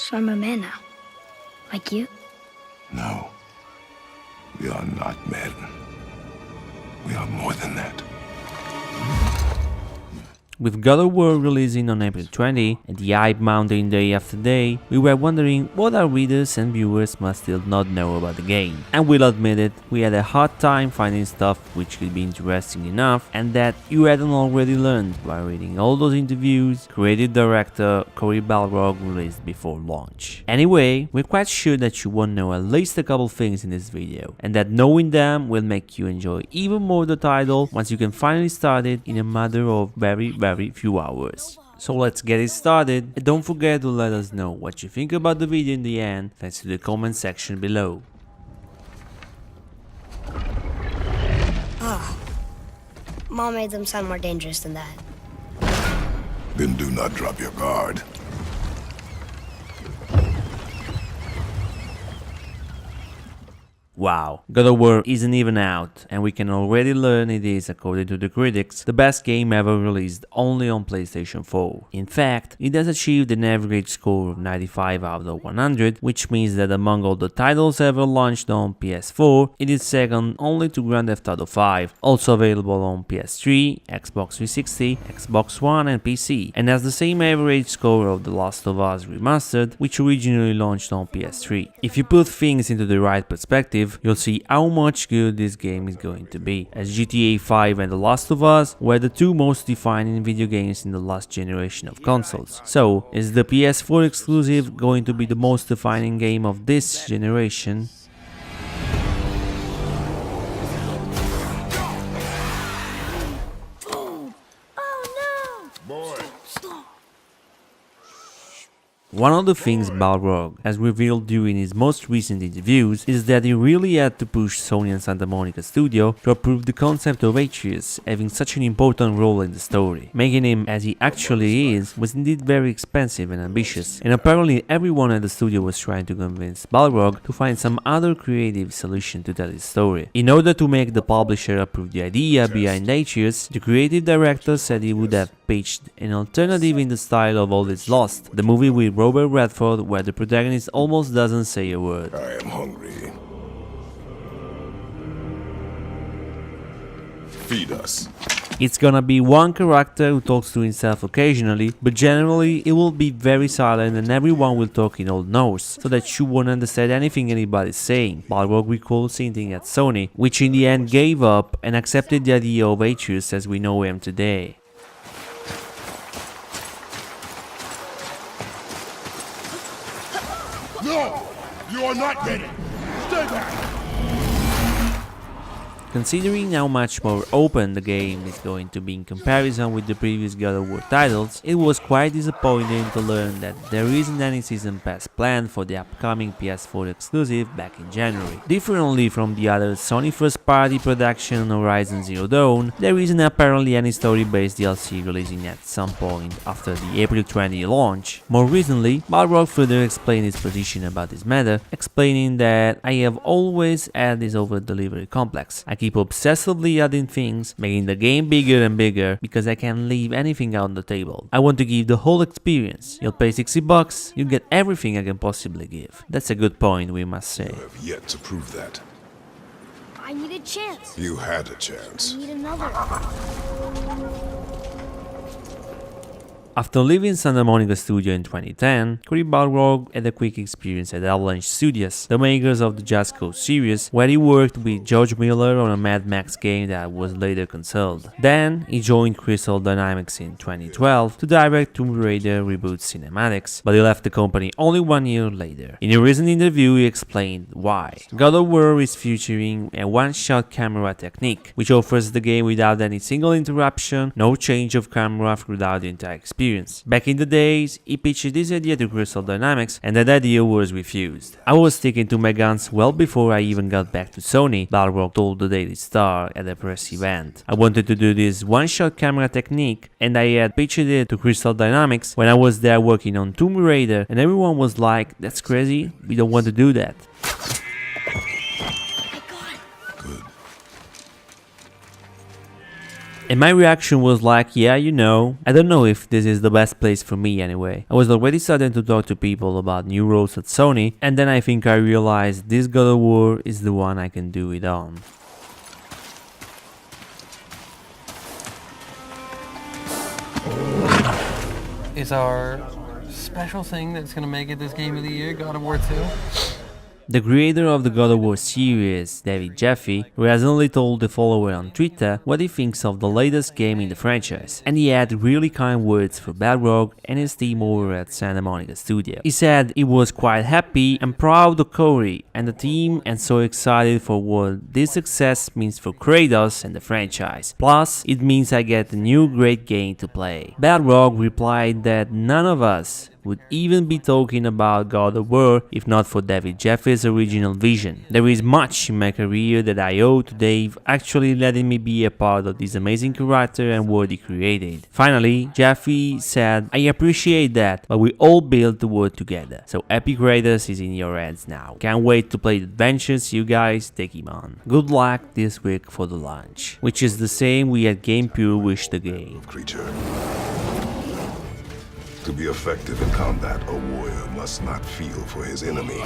So I'm a man now. Like you? No. We are not men. We are more than that. With God of War releasing on April 20 and the hype mounting day after day, we were wondering what our readers and viewers must still not know about the game. And we'll admit it, we had a hard time finding stuff which could be interesting enough and that you hadn't already learned by reading all those interviews creative director Cory Barlog released before launch. Anyway, we're quite sure that you won't know at least a couple things in this video, and that knowing them will make you enjoy even more the title once you can finally start it in a matter of very few hours. So let's get it started, and don't forget to let us know what you think about the video in the end thanks to the comment section below. Oh. Mom made them sound more dangerous than that. Then do not drop your guard. Wow, God of War isn't even out, and we can already learn it is, according to the critics, the best game ever released only on PlayStation 4. In fact, it has achieved an average score of 95 out of 100, which means that among all the titles ever launched on PS4, it is second only to Grand Theft Auto 5, also available on PS3, Xbox 360, Xbox One and PC, and has the same average score of The Last of Us Remastered, which originally launched on PS3. If you put things into the right perspective, you'll see how much good this game is going to be, as GTA 5 and The Last of Us were the two most defining video games in the last generation of consoles. So, is the PS4 exclusive going to be the most defining game of this generation? One of the things Barlog has revealed during his most recent interviews is that he really had to push Sony and Santa Monica Studio to approve the concept of Atreus having such an important role in the story. Making him as he actually is was indeed very expensive and ambitious, and apparently everyone at the studio was trying to convince Barlog to find some other creative solution to tell his story. In order to make the publisher approve the idea behind Atreus, the creative director said he would have pitched an alternative in the style of All Is Lost, the movie with Robert Redford where the protagonist almost doesn't say a word. I am hungry. Feed us. It's gonna be one character who talks to himself occasionally, but generally it will be very silent and everyone will talk in Old Norse, so that you won't understand anything anybody's saying. Barlog recalls hinting at Sony, which in the end gave up and accepted the idea of Atreus as we know him today. No! You are not ready! Stay back! Considering how much more open the game is going to be in comparison with the previous God of War titles, it was quite disappointing to learn that there isn't any season pass planned for the upcoming PS4 exclusive back in January. Differently from the other Sony first-party production Horizon Zero Dawn, there isn't apparently any story-based DLC releasing at some point after the April 20 launch. More recently, Barlog further explained his position about this matter, explaining that I have always had this over-delivery complex. I keep obsessively adding things, making the game bigger and bigger because I can't leave anything out on the table. I want to give the whole experience. You'll pay $60, you get everything I can possibly give. That's a good point, we must say. You have yet to prove that. I need a chance. You had a chance. I need another. After leaving Santa Monica Studio in 2010, Cory Barlog had a quick experience at Avalanche Studios, the makers of the Just Cause series, where he worked with George Miller on a Mad Max game that was later cancelled. Then, he joined Crystal Dynamics in 2012 to direct Tomb Raider reboot cinematics, but he left the company only 1 year later. In a recent interview, he explained why. God of War is featuring a one-shot camera technique, which offers the game without any single interruption, no change of camera throughout the entire experience. Back in the days, he pitched this idea to Crystal Dynamics and that idea was refused. I was sticking to my guns well before I even got back to Sony, Barlog told the Daily Star at a press event. I wanted to do this one-shot camera technique and I had pitched it to Crystal Dynamics when I was there working on Tomb Raider and everyone was like, that's crazy, we don't want to do that. And my reaction was like, yeah, you know, I don't know if this is the best place for me anyway. I was already starting to talk to people about new roles at Sony, and then I think I realized this God of War is the one I can do it on. Is our special thing that's gonna make it this game of the year God of War 2? The creator of the God of War series, Jaffe, recently told the follower on Twitter what he thinks of the latest game in the franchise, and he had really kind words for Barlog and his team over at Santa Monica Studio. He said he was quite happy and proud of Cory and the team and so excited for what this success means for Kratos and the franchise. Plus, it means I get a new great game to play. Barlog replied that none of us would even be talking about God of War if not for Jaffe's original vision. There is much in my career that I owe to Dave actually letting me be a part of this amazing character and world he created. Finally, Jaffe said, I appreciate that, but we all built the world together. So Epic Raiders is in your hands now. Can't wait to play the adventures you guys take him on. Good luck this week for the launch. Which is the same we at Game Pure wish the game. Creature. To be effective in combat, a warrior must not feel for his enemy.